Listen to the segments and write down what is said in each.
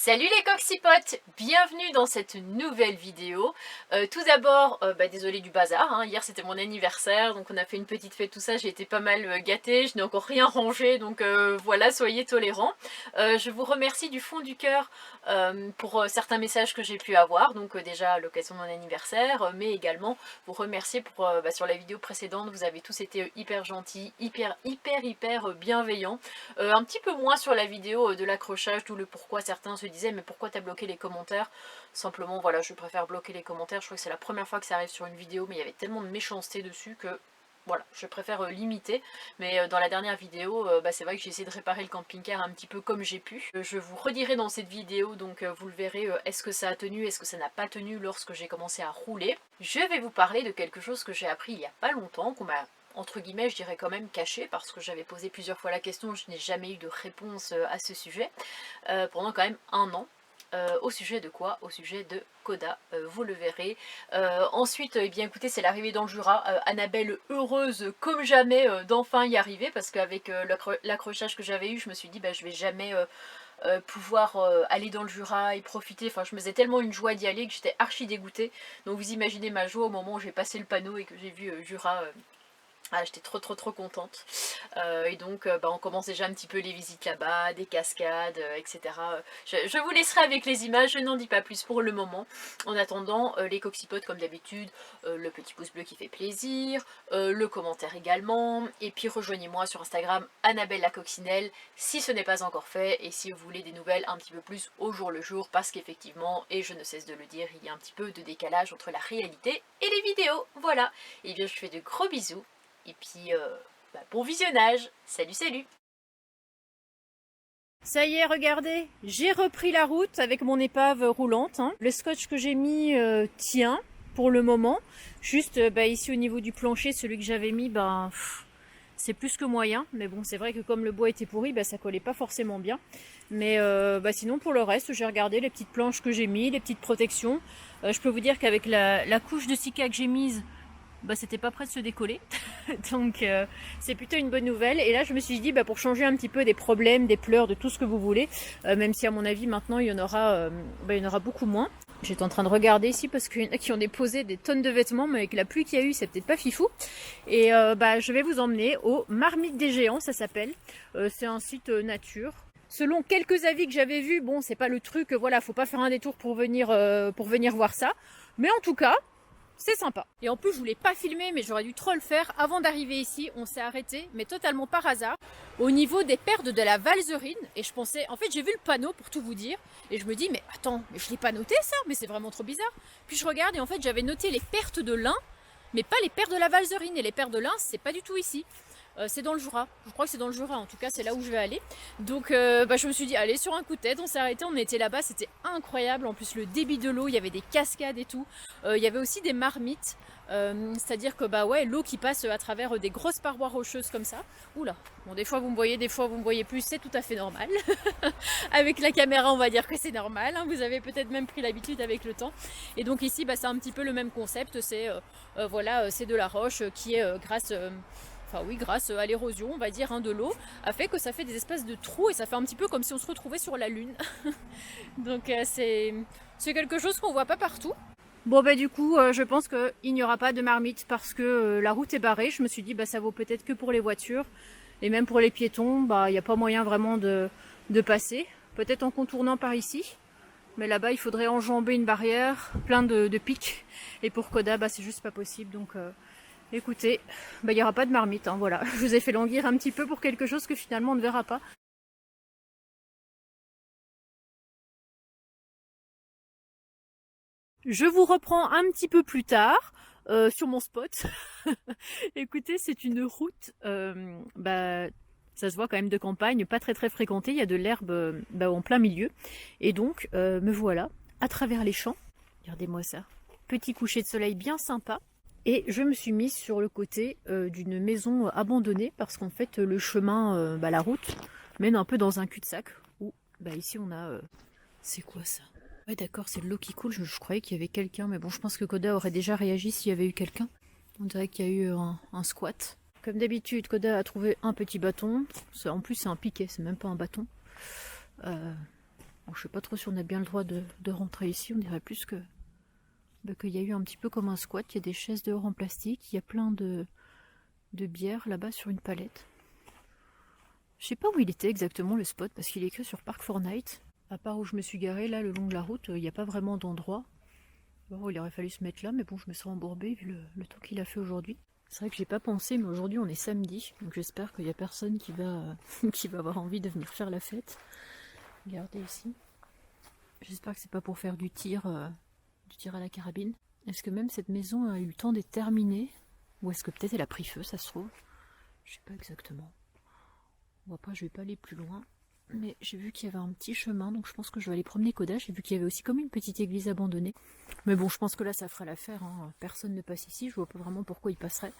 Salut les coccypotes, bienvenue dans cette nouvelle vidéo. Tout d'abord, désolé du bazar, hein. Hier c'était mon anniversaire, donc on a fait une petite fête, tout ça, j'ai été pas mal gâtée, je n'ai encore rien rangé, donc voilà, soyez tolérants. Je vous remercie du fond du cœur pour certains messages que j'ai pu avoir, donc déjà à l'occasion de mon anniversaire, mais également vous remercier pour, sur la vidéo précédente, vous avez tous été hyper gentils, hyper bienveillants. Un petit peu moins sur la vidéo de l'accrochage, d'où le pourquoi certains se disaient mais pourquoi t'as bloqué les commentaires. Simplement voilà, je préfère bloquer les commentaires, je crois que c'est la première fois que ça arrive sur une vidéo, mais il y avait tellement de méchanceté dessus que voilà, je préfère limiter. Mais dans la dernière vidéo, c'est vrai que j'ai essayé de réparer le camping-car un petit peu comme j'ai pu. Je vous redirai dans cette vidéo, donc vous le verrez, est-ce que ça a tenu, est-ce que ça n'a pas tenu lorsque j'ai commencé à rouler. Je vais vous parler de quelque chose que j'ai appris il n'y a pas longtemps, qu'on m'a entre guillemets, je dirais quand même caché, parce que j'avais posé plusieurs fois la question, je n'ai jamais eu de réponse à ce sujet, pendant quand même un an. Au sujet de quoi? Au sujet de Coda, vous le verrez. Ensuite, eh bien écoutez, c'est l'arrivée dans le Jura. Annabelle heureuse comme jamais d'enfin y arriver, parce qu'avec l'accrochage que j'avais eu, je me suis dit je vais jamais pouvoir aller dans le Jura et profiter. Enfin, je me faisais tellement une joie d'y aller que j'étais archi dégoûtée. Donc vous imaginez ma joie au moment où j'ai passé le panneau et que j'ai vu Jura. Ah, j'étais trop contente. Et donc on commence déjà un petit peu les visites là-bas, des cascades, etc. Je vous laisserai avec les images, je n'en dis pas plus pour le moment. En attendant, les coccypotes comme d'habitude, le petit pouce bleu qui fait plaisir, le commentaire également, et puis rejoignez-moi sur Instagram, Annabelle la coccinelle, si ce n'est pas encore fait, et si vous voulez des nouvelles un petit peu plus au jour le jour, parce qu'effectivement, et je ne cesse de le dire, il y a un petit peu de décalage entre la réalité et les vidéos. Voilà, et bien je fais de gros bisous. Et puis, bon visionnage. Salut, salut. Ça y est, regardez, j'ai repris la route avec mon épave roulante. Hein. Le scotch que j'ai mis tient pour le moment. Juste ici au niveau du plancher, celui que j'avais mis, c'est plus que moyen. Mais bon, c'est vrai que comme le bois était pourri, ça collait pas forcément bien. Mais sinon, pour le reste, j'ai regardé les petites planches que j'ai mis, les petites protections. Je peux vous dire qu'avec la couche de silica que j'ai mise, c'était pas prêt de se décoller. Donc c'est plutôt une bonne nouvelle. Et là je me suis dit pour changer un petit peu des problèmes, des pleurs, de tout ce que vous voulez, même si à mon avis maintenant il y en aura beaucoup moins. J'étais en train de regarder ici parce qu'il y en a qui ont déposé des tonnes de vêtements, mais avec la pluie qu'il y a eu c'est peut-être pas fifou. Et je vais vous emmener au Marmite des Géants, ça s'appelle. C'est un site nature. Selon quelques avis que j'avais vus, bon c'est pas le truc, voilà, faut pas faire un détour pour venir voir ça. Mais en tout cas, c'est sympa. Et en plus, je voulais pas filmer, mais j'aurais dû trop le faire. Avant d'arriver ici, on s'est arrêté, mais totalement par hasard, au niveau des pertes de la Valzerine. Et je pensais, en fait, j'ai vu le panneau pour tout vous dire. Et je me dis, mais attends, mais je l'ai pas noté ça, mais c'est vraiment trop bizarre. Puis je regarde et en fait, j'avais noté les pertes de lin, mais pas les pertes de la Valzerine. Et les pertes de lin, c'est pas du tout ici. C'est dans le Jura, je crois que c'est dans le Jura, en tout cas c'est là où je vais aller. Donc je me suis dit allez, sur un coup de tête, on s'est arrêté, on était là-bas, c'était incroyable. En plus le débit de l'eau, il y avait des cascades et tout. Il y avait aussi des marmites, c'est-à-dire que l'eau qui passe à travers des grosses parois rocheuses comme ça. Oula, bon des fois vous me voyez, des fois vous me voyez plus, c'est tout à fait normal. Avec la caméra on va dire que c'est normal, hein. Vous avez peut-être même pris l'habitude avec le temps. Et donc ici c'est un petit peu le même concept, c'est c'est de la roche qui est grâce à l'érosion, on va dire, de l'eau, a fait que ça fait des espèces de trous et ça fait un petit peu comme si on se retrouvait sur la Lune. Donc c'est quelque chose qu'on voit pas partout. Bon du coup, je pense qu'il n'y aura pas de marmite parce que la route est barrée. Je me suis dit ça vaut peut-être que pour les voitures et même pour les piétons, il n'y a pas moyen vraiment de passer. Peut-être en contournant par ici. Mais là-bas, il faudrait enjamber une barrière, plein de pics. Et pour Coda, c'est juste pas possible. Donc écoutez, il n'y aura pas de marmite, hein, voilà. Je vous ai fait languir un petit peu pour quelque chose que finalement on ne verra pas. Je vous reprends un petit peu plus tard sur mon spot. Écoutez, c'est une route, ça se voit quand même de campagne, pas très fréquentée. Il y a de l'herbe en plein milieu. Et donc, me voilà à travers les champs. Regardez-moi ça. Petit coucher de soleil bien sympa. Et je me suis mise sur le côté d'une maison abandonnée parce qu'en fait le chemin, la route, mène un peu dans un cul-de-sac. Où ici on a... c'est quoi ça? Ouais d'accord, c'est de l'eau qui coule, je croyais qu'il y avait quelqu'un, mais bon je pense que Coda aurait déjà réagi s'il y avait eu quelqu'un. On dirait qu'il y a eu un squat. Comme d'habitude, Coda a trouvé un petit bâton. En plus c'est un piquet, c'est même pas un bâton. Bon, je sais pas trop si on a bien le droit de rentrer ici, on dirait plus que qu'il y a eu un petit peu comme un squat, il y a des chaises dehors en plastique, il y a plein de bières là-bas sur une palette. Je sais pas où il était exactement le spot, parce qu'il est écrit sur Park Fortnite. À part où je me suis garée, là, le long de la route, il n'y a pas vraiment d'endroit. Bon, il aurait fallu se mettre là, mais bon, je me sens embourbée vu le temps qu'il a fait aujourd'hui. C'est vrai que j'ai pas pensé, mais aujourd'hui on est samedi, donc j'espère qu'il n'y a personne qui va, qui va avoir envie de venir faire la fête. Regardez ici. J'espère que c'est pas pour faire du tir à la carabine. Est-ce que même cette maison a eu le temps d'être terminée? Ou est-ce que peut-être elle a pris feu, ça se trouve? Je sais pas exactement. Bon, après, je vais pas aller plus loin. Mais j'ai vu qu'il y avait un petit chemin, donc je pense que je vais aller promener Koda. J'ai vu qu'il y avait aussi comme une petite église abandonnée. Mais bon, je pense que là, ça fera l'affaire. Hein. Personne ne passe ici, je vois pas vraiment pourquoi il passerait.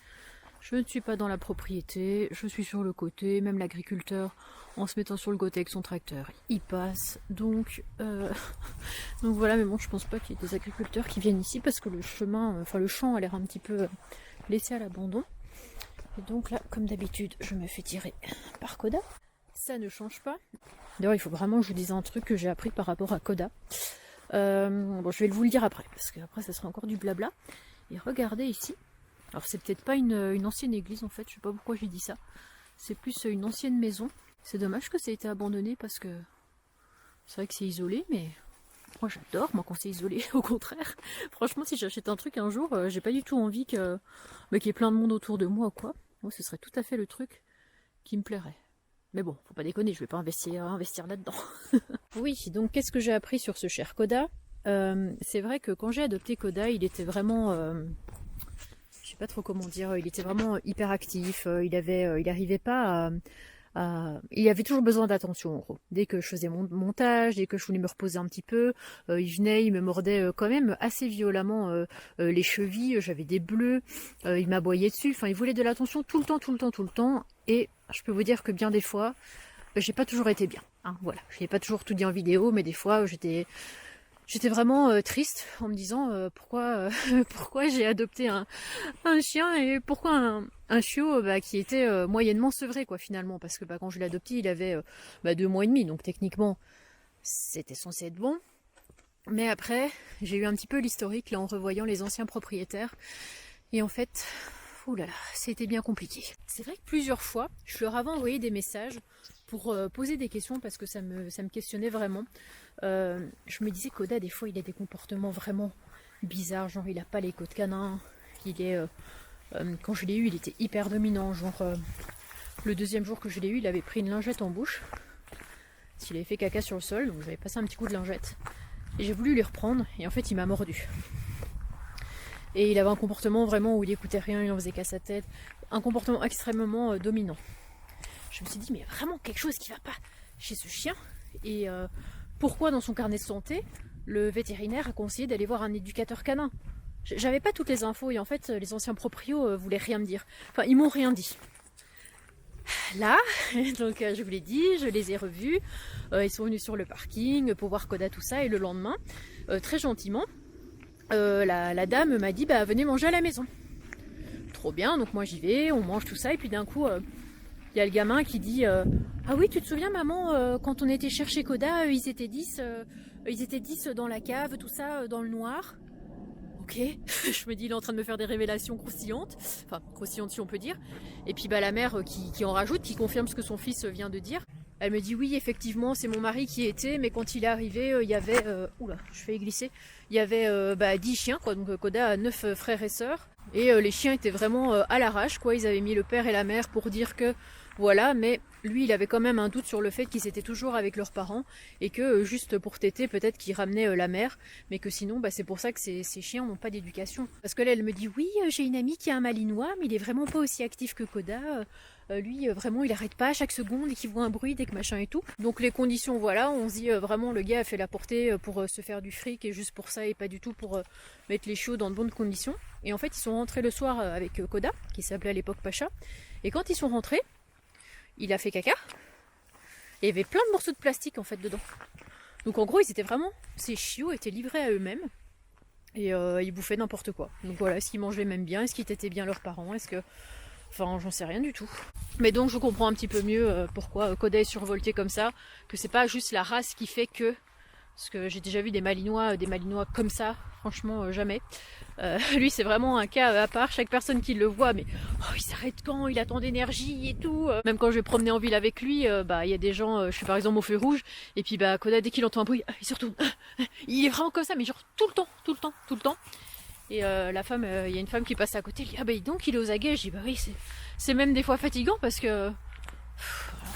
Je ne suis pas dans la propriété, je suis sur le côté. Même l'agriculteur, en se mettant sur le côté avec son tracteur, il passe. Donc voilà, mais bon, je pense pas qu'il y ait des agriculteurs qui viennent ici parce que le chemin, enfin le champ a l'air un petit peu laissé à l'abandon. Et donc là, comme d'habitude, je me fais tirer par Koda. Ça ne change pas. D'ailleurs, il faut vraiment que je vous dise un truc que j'ai appris par rapport à Koda. Bon, je vais vous le dire après, parce qu'après, ça sera encore du blabla. Et regardez ici. Alors, c'est peut-être pas une ancienne église, en fait. Je sais pas pourquoi j'ai dit ça. C'est plus une ancienne maison. C'est dommage que ça ait été abandonné, parce que c'est vrai que c'est isolé, mais moi, j'adore, moi, quand c'est isolé, au contraire. Franchement, si j'achète un truc un jour, j'ai pas du tout envie qu'il y ait plein de monde autour de moi, quoi. Moi, ce serait tout à fait le truc qui me plairait. Mais bon, faut pas déconner, je vais pas investir là-dedans. Oui, donc qu'est-ce que j'ai appris sur ce cher Koda? C'est vrai que quand j'ai adopté Koda, il était vraiment... je sais pas trop comment dire, il était vraiment hyper actif, il arrivait pas il avait toujours besoin d'attention en gros. Dès que je faisais mon montage, dès que je voulais me reposer un petit peu, il venait, il me mordait quand même assez violemment les chevilles, j'avais des bleus, il m'aboyait dessus, enfin il voulait de l'attention tout le temps, et je peux vous dire que bien des fois, j'ai pas toujours été bien. Hein, voilà, je n'ai pas toujours tout dit en vidéo, mais des fois j'étais vraiment triste en me disant pourquoi j'ai adopté un chien et pourquoi un chiot qui était moyennement sevré quoi finalement, parce que quand je l'ai adopté il avait 2 mois et demi, donc techniquement c'était censé être bon. Mais après j'ai eu un petit peu l'historique là en revoyant les anciens propriétaires et en fait oulala, c'était bien compliqué. C'est vrai que plusieurs fois je leur avais envoyé des messages pour poser des questions parce que ça me questionnait vraiment. Je me disais Koda des fois il a des comportements vraiment bizarres, genre il a pas les côtes canins, il est quand je l'ai eu il était hyper dominant, genre le deuxième jour que je l'ai eu il avait pris une lingette en bouche, il avait fait caca sur le sol, donc j'avais passé un petit coup de lingette et j'ai voulu lui reprendre et en fait il m'a mordu. Et il avait un comportement vraiment où il écoutait rien, il en faisait qu'à sa tête, un comportement extrêmement dominant. Je me suis dit mais vraiment quelque chose qui va pas chez ce chien. Et pourquoi dans son carnet de santé le vétérinaire a conseillé d'aller voir un éducateur canin? J'avais pas toutes les infos et en fait les anciens proprios voulaient rien me dire. Enfin ils m'ont rien dit. Là, donc je vous l'ai dit, je les ai revus. Ils sont venus sur le parking pour voir Koda tout ça et le lendemain, très gentiment, la dame m'a dit venez manger à la maison. Trop bien, donc moi j'y vais, on mange tout ça et puis d'un coup il y a le gamin qui dit ah oui tu te souviens maman quand on était chercher Koda ils étaient 10 dans la cave tout ça dans le noir. Ok, je me dis il est en train de me faire des révélations croustillantes, enfin croustillantes si on peut dire. Et puis la mère qui en rajoute, qui confirme ce que son fils vient de dire. Elle me dit oui effectivement c'est mon mari qui était, mais quand il est arrivé il y avait oula je fais glisser, il y avait 10 chiens quoi, donc Koda a 9 frères et sœurs et les chiens étaient vraiment à l'arrache quoi, ils avaient mis le père et la mère pour dire que voilà, mais lui il avait quand même un doute sur le fait qu'ils étaient toujours avec leurs parents et que juste pour téter peut-être qu'ils ramenaient la mère, mais que sinon c'est pour ça que ces chiens n'ont pas d'éducation. Parce que là elle me dit oui j'ai une amie qui a un malinois mais il est vraiment pas aussi actif que Koda. Lui vraiment il arrête pas à chaque seconde et qu'il voit un bruit dès que machin et tout. Donc les conditions voilà, on se dit vraiment le gars a fait la portée pour se faire du fric et juste pour ça et pas du tout pour mettre les chiots dans de bonnes conditions. Et en fait ils sont rentrés le soir avec Koda, qui s'appelait à l'époque Pacha, et quand ils sont rentrés, il a fait caca et il y avait plein de morceaux de plastique en fait dedans. Donc en gros ils étaient vraiment, ces chiots étaient livrés à eux-mêmes et ils bouffaient n'importe quoi. Donc voilà, est-ce qu'ils mangeaient même bien, est-ce qu'ils tétaient bien leurs parents, est-ce que... Enfin, j'en sais rien du tout. Mais donc, je comprends un petit peu mieux pourquoi Koda est survolté comme ça, que c'est pas juste la race qui fait que Parce que j'ai déjà vu des malinois comme ça, franchement jamais. Lui c'est vraiment un cas à part, chaque personne qui le voit, mais oh, il s'arrête quand, il a tant d'énergie et tout. Même quand je vais promener en ville avec lui, bah il y a des gens, je suis par exemple au feu rouge, et puis bah Koda dès qu'il entend un bruit, il se retourne. Il est vraiment comme ça, mais genre tout le temps. Et la femme, il y a une femme qui passe à côté, elle dit ah bah donc il est aux aguets. Je dis bah oui, c'est même des fois fatigant parce que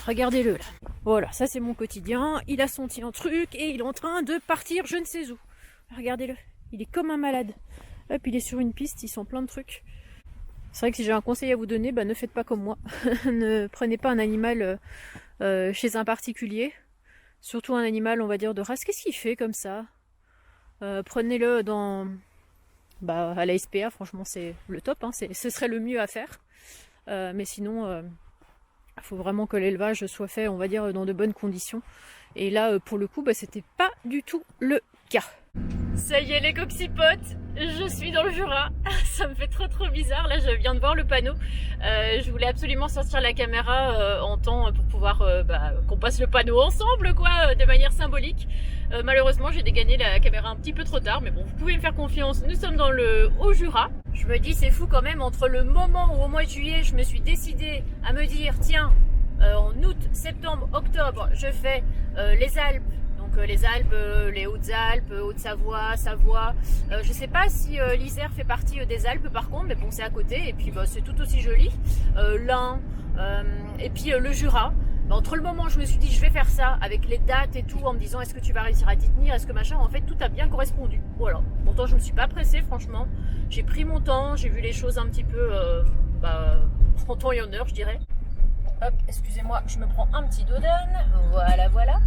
regardez-le là. Voilà, ça c'est mon quotidien. Il a senti un truc et il est en train de partir je ne sais où. Regardez-le, il est comme un malade. Hop, il est sur une piste, il sent plein de trucs. C'est vrai que si j'ai un conseil à vous donner, bah ne faites pas comme moi. Ne prenez pas un animal chez un particulier. Surtout un animal, on va dire, de race. Qu'est-ce qu'il fait comme ça? Prenez-le dans... Bah, à la SPA, franchement, c'est le top. Hein. Ce serait le mieux à faire. Mais sinon... il faut vraiment que l'élevage soit fait, on va dire, dans de bonnes conditions. Et là, pour le coup, bah, c'était pas du tout le cas. Ça y est les coccypotes, je suis dans le Jura. Ça me fait trop bizarre, là je viens de voir le panneau. Je voulais absolument sortir la caméra en temps pour pouvoir qu'on passe le panneau ensemble, quoi, de manière symbolique. Malheureusement j'ai dégainé la caméra un petit peu trop tard, mais bon, vous pouvez me faire confiance, nous sommes dans le Haut-Jura. Je me dis c'est fou quand même, entre le moment où au mois de juillet je me suis décidée à me dire tiens, en août, septembre, octobre, je fais les Alpes. Donc les Alpes, les Hautes-Alpes, Haute-Savoie, Savoie. Je sais pas si l'Isère fait partie des Alpes par contre, mais bon c'est à côté et puis bah, c'est tout aussi joli. L'Ain et puis le Jura. Bah, entre le moment où je me suis dit je vais faire ça avec les dates et tout en me disant est-ce que tu vas réussir à t'y tenir, est-ce que machin, en fait tout a bien correspondu. Voilà. Pourtant je me suis pas pressée franchement. J'ai pris mon temps, j'ai vu les choses un petit peu en temps et en heure je dirais. Hop, excusez-moi, je me prends un petit dodane. Voilà.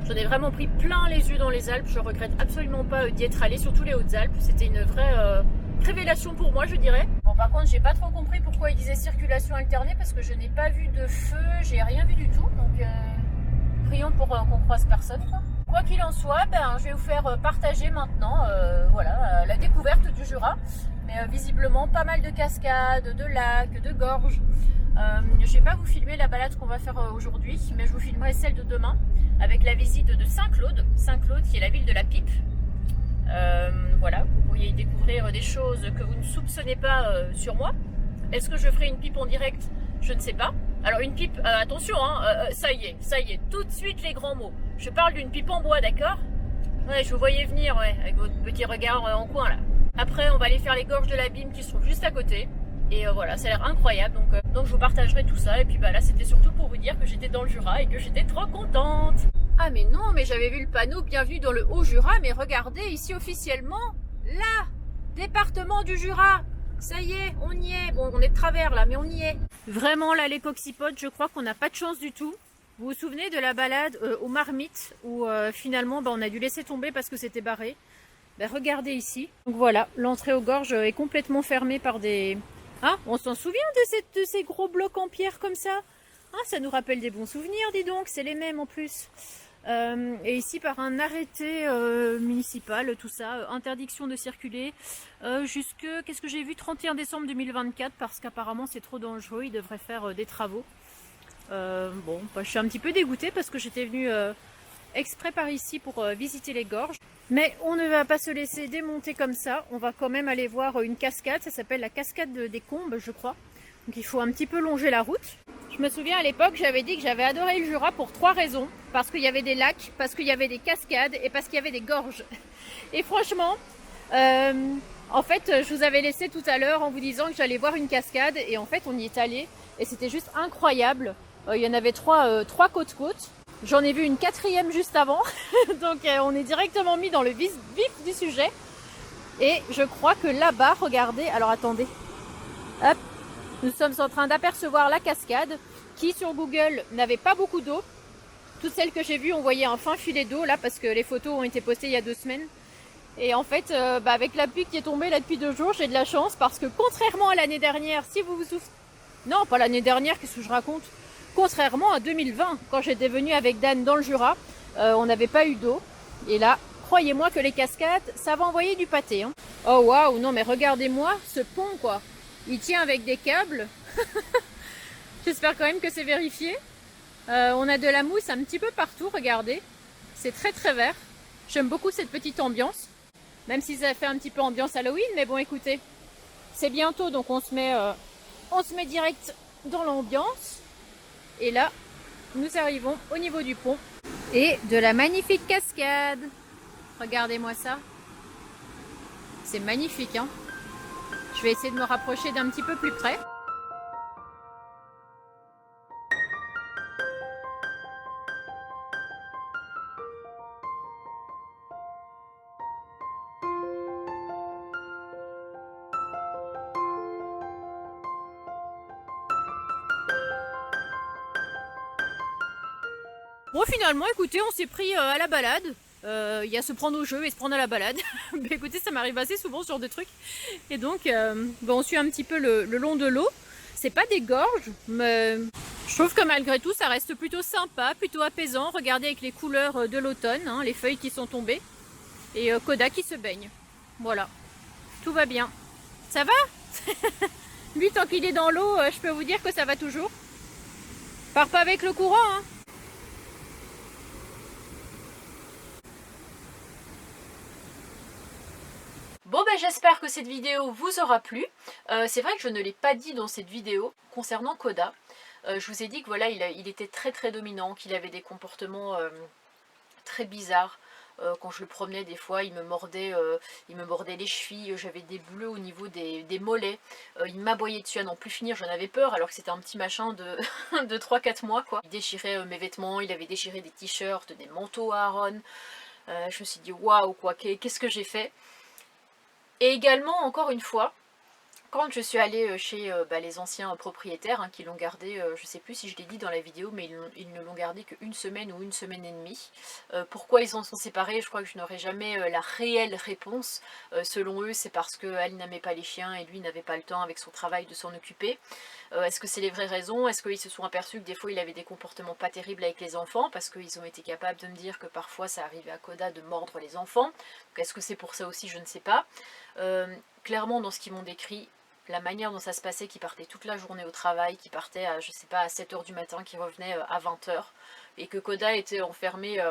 J'en ai vraiment pris plein les yeux dans les Alpes. Je regrette absolument pas d'y être allée, surtout les Hautes-Alpes. C'était une vraie révélation pour moi, je dirais. Bon, par contre, j'ai pas trop compris pourquoi il disait circulation alternée parce que je n'ai pas vu de feu, j'ai rien vu du tout. Donc, prions pour qu'on croise personne, quoi. Quoi qu'il en soit, je vais vous faire partager maintenant la découverte du Jura. Mais visiblement, pas mal de cascades, de lacs, de gorges. Je vais pas vous filmer la balade qu'on va faire aujourd'hui, mais je vous filmerai celle de demain avec la visite de Saint-Claude. Saint-Claude qui est la ville de la pipe. Voilà, vous pourriez y découvrir des choses que vous ne soupçonnez pas sur moi. Est-ce que je ferai une pipe en direct? Je ne sais pas. Alors une pipe, attention, ça y est, tout de suite les grands mots. Je parle d'une pipe en bois, d'accord? Ouais, je vous voyais venir, ouais, avec votre petit regard en coin là. Après, on va aller faire les gorges de l'Abîme qui se trouvent juste à côté. Et voilà, ça a l'air incroyable, donc je vous partagerai tout ça. Et puis là c'était surtout pour vous dire que j'étais dans le Jura et que j'étais trop contente. Ah mais non, mais j'avais vu le panneau bienvenue dans le Haut-Jura, mais regardez ici officiellement, là, département du Jura. Ça y est, on y est. Bon, on est de travers là, mais on y est. Vraiment là les coccypodes, je crois qu'on n'a pas de chance du tout. Vous vous souvenez de la balade aux Marmites où finalement on a dû laisser tomber parce que c'était barré. Regardez ici. Donc voilà, l'entrée aux gorges est complètement fermée par des... Ah, on s'en souvient de ces gros blocs en pierre comme ça? Ah, ça nous rappelle des bons souvenirs, dis donc, c'est les mêmes en plus. Et ici, par un arrêté municipal, tout ça, interdiction de circuler jusque, qu'est-ce que j'ai vu, 31 décembre 2024, parce qu'apparemment c'est trop dangereux, ils devraient faire des travaux. Je suis un petit peu dégoûtée parce que j'étais venue exprès par ici pour visiter les gorges. Mais on ne va pas se laisser démonter comme ça, on va quand même aller voir une cascade, ça s'appelle la cascade des Combes je crois. Donc il faut un petit peu longer la route. Je me souviens à l'époque j'avais dit que j'avais adoré le Jura pour 3 raisons. Parce qu'il y avait des lacs, parce qu'il y avait des cascades et parce qu'il y avait des gorges. Et franchement, en fait je vous avais laissé tout à l'heure en vous disant que j'allais voir une cascade et en fait on y est allé et c'était juste incroyable. Il y en avait 3 côte-côte. J'en ai vu une 4e juste avant, donc on est directement mis dans le vif du sujet. Et je crois que là-bas, regardez, alors attendez, hop, nous sommes en train d'apercevoir la cascade qui sur Google n'avait pas beaucoup d'eau. Toutes celles que j'ai vues, on voyait un fin filet d'eau là parce que les photos ont été postées il y a 2 semaines. Et en fait, avec la pluie qui est tombée là depuis 2 jours, j'ai de la chance parce que contrairement à l'année dernière, si vous vous souvenez... Non, pas l'année dernière, qu'est-ce que je raconte? Contrairement à 2020, quand j'étais venue avec Dan dans le Jura, on n'avait pas eu d'eau. Et là, croyez-moi que les cascades, ça va envoyer du pâté. Hein. Oh waouh, non mais regardez-moi ce pont quoi. Il tient avec des câbles. J'espère quand même que c'est vérifié. On a de la mousse un petit peu partout, regardez. C'est très vert. J'aime beaucoup cette petite ambiance, même si ça fait un petit peu ambiance Halloween, mais bon écoutez, c'est bientôt donc on se met direct dans l'ambiance. Et là, nous arrivons au niveau du pont et de la magnifique cascade. Regardez-moi ça. C'est magnifique, hein. Je vais essayer de me rapprocher d'un petit peu plus près. Bon, finalement, écoutez, on s'est pris à la balade. Il y a se prendre au jeu et se prendre à la balade. Mais écoutez, ça m'arrive assez souvent ce genre de truc. Et donc, on suit un petit peu le long de l'eau. C'est pas des gorges, mais je trouve que malgré tout, ça reste plutôt sympa, plutôt apaisant. Regardez avec les couleurs de l'automne, hein, les feuilles qui sont tombées. Et Koda qui se baigne. Voilà, tout va bien. Ça va? Lui, tant qu'il est dans l'eau, je peux vous dire que ça va toujours. Pars pas avec le courant, hein. Bon ben j'espère que cette vidéo vous aura plu. C'est vrai que je ne l'ai pas dit dans cette vidéo concernant Koda. Je vous ai dit que voilà, il était très très dominant, qu'il avait des comportements très bizarres. Quand je le promenais des fois, il me mordait les chevilles, j'avais des bleus au niveau des mollets, il m'aboyait dessus à n'en plus finir, j'en avais peur alors que c'était un petit machin de, de 3-4 mois quoi. Il déchirait mes vêtements, il avait déchiré des t-shirts, des manteaux à Aaron. Je me suis dit waouh quoi, qu'est-ce que j'ai fait? Et également, encore une fois, quand je suis allée chez les anciens propriétaires hein, qui l'ont gardé, je sais plus si je l'ai dit dans la vidéo, mais ils ne l'ont gardé qu'une semaine ou une semaine et demie. Pourquoi ils en sont séparés? Je crois que je n'aurai jamais la réelle réponse. Selon eux, c'est parce qu'elle n'aimait pas les chiens et lui n'avait pas le temps avec son travail de s'en occuper. Est-ce que c'est les vraies raisons? Est-ce qu'ils se sont aperçus que des fois il avait des comportements pas terribles avec les enfants? Parce qu'ils ont été capables de me dire que parfois ça arrivait à Koda de mordre les enfants. Est-ce que c'est pour ça aussi? Je ne sais pas. Clairement dans ce qu'ils m'ont décrit, la manière dont ça se passait, qui partait toute la journée au travail, qui partait à, je sais pas, à 7 h du matin, qui revenait à 20 h, et que Koda était enfermé,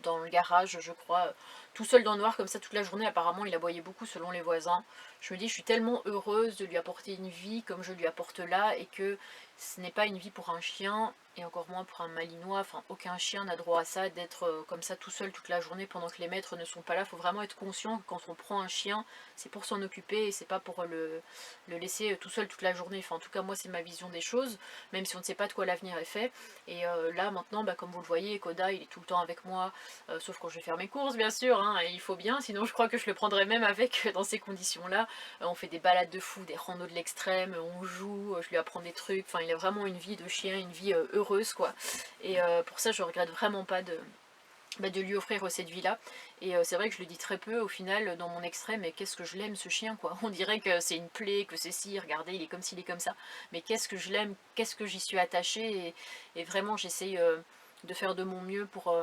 dans le garage, je crois, tout seul dans le noir, comme ça toute la journée. Apparemment, il aboyait beaucoup selon les voisins. Je me dis, je suis tellement heureuse de lui apporter une vie comme je lui apporte là, et que ce n'est pas une vie pour un chien, et encore moins pour un malinois. Enfin, aucun chien n'a droit à ça, d'être comme ça tout seul toute la journée pendant que les maîtres ne sont pas là. Il faut vraiment être conscient que quand on prend un chien, c'est pour s'en occuper et c'est pas pour le laisser tout seul toute la journée. Enfin, en tout cas, moi, c'est ma vision des choses, même si on ne sait pas de quoi l'avenir est fait. Et là, maintenant, comme vous le voyez, Koda, il est tout le temps avec moi, sauf quand je vais faire mes courses, bien sûr, hein, et il faut bien, sinon je crois que je le prendrais même avec dans ces conditions-là. On fait des balades de fou, des randos de l'extrême, on joue, je lui apprends des trucs, enfin, il a vraiment une vie de chien, une vie heureuse, quoi. Et pour ça, je regrette vraiment pas de lui offrir cette vie-là. Et c'est vrai que je le dis très peu au final dans mon extrait, mais qu'est-ce que je l'aime ce chien quoi. On dirait que c'est une plaie, que c'est si, regardez, il est comme ci, il est comme ça. Mais qu'est-ce que je l'aime, qu'est-ce que j'y suis attachée, et vraiment j'essaye de faire de mon mieux pour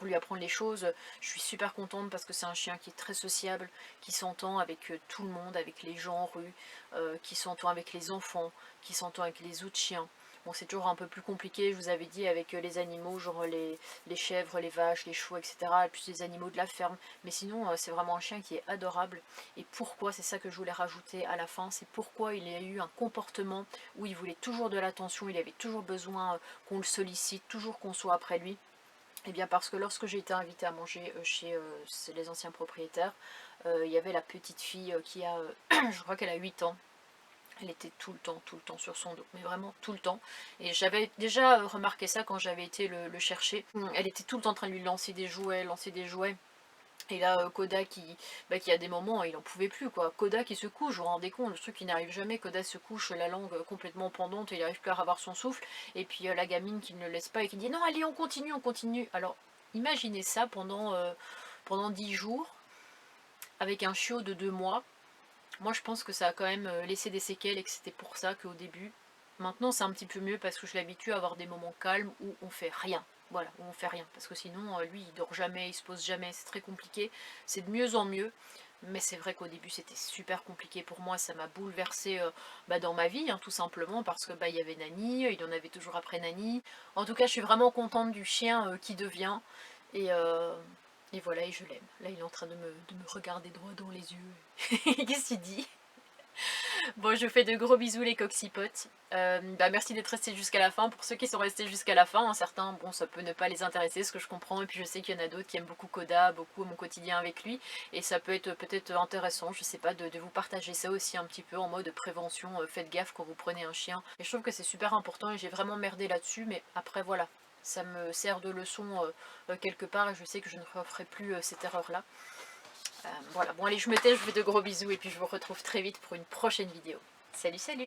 lui apprendre les choses. Je suis super contente parce que c'est un chien qui est très sociable, qui s'entend avec tout le monde, avec les gens en rue, qui s'entend avec les enfants, qui s'entend avec les autres chiens. Bon, c'est toujours un peu plus compliqué, je vous avais dit, avec les animaux, genre les chèvres, les vaches, les chevaux, etc. Et puis les animaux de la ferme. Mais sinon, c'est vraiment un chien qui est adorable. Et pourquoi, c'est ça que je voulais rajouter à la fin, c'est pourquoi il a eu un comportement où il voulait toujours de l'attention, il avait toujours besoin qu'on le sollicite, toujours qu'on soit après lui. Eh bien parce que lorsque j'ai été invitée à manger chez les anciens propriétaires, il y avait la petite fille qui a, je crois qu'elle a 8 ans. Elle était tout le temps sur son dos, mais vraiment tout le temps. Et j'avais déjà remarqué ça quand j'avais été le chercher. Elle était tout le temps en train de lui lancer des jouets, Et là, Koda qui a des moments, il en pouvait plus quoi. Koda qui se couche, vous vous rendez compte, le truc qui n'arrive jamais. Koda se couche, la langue complètement pendante, et il n'arrive plus à avoir son souffle. Et puis la gamine qui ne le laisse pas et qui dit non, allez, on continue, on continue. Alors, imaginez ça pendant 10 jours, avec un chiot de 2 mois. Moi je pense que ça a quand même laissé des séquelles et que c'était pour ça qu'au début, maintenant c'est un petit peu mieux parce que je l'habitue à avoir des moments calmes où on fait rien. Voilà, où on fait rien. Parce que sinon, lui, il dort jamais, il se pose jamais, c'est très compliqué. C'est de mieux en mieux. Mais c'est vrai qu'au début c'était super compliqué pour moi, ça m'a bouleversée dans ma vie, hein, tout simplement, parce que il y avait Nani, il en avait toujours après Nani. En tout cas, je suis vraiment contente du chien qui devient. Et voilà, et je l'aime. Là, il est en train de me regarder droit dans les yeux. Qu'est-ce qu'il dit? Bon, je vous fais de gros bisous les coxypotes. Merci d'être restés jusqu'à la fin. Pour ceux qui sont restés jusqu'à la fin, hein, certains, bon, ça peut ne pas les intéresser, ce que je comprends. Et puis je sais qu'il y en a d'autres qui aiment beaucoup Koda, beaucoup mon quotidien avec lui. Et ça peut être peut-être intéressant, je sais pas, de vous partager ça aussi un petit peu en mode prévention. Faites gaffe quand vous prenez un chien. Et je trouve que c'est super important et j'ai vraiment merdé là-dessus. Mais après, voilà, ça me sert de leçon quelque part et je sais que je ne referai plus cette erreur-là. Voilà, bon allez, je me tais, je vous fais de gros bisous et puis je vous retrouve très vite pour une prochaine vidéo. Salut, salut!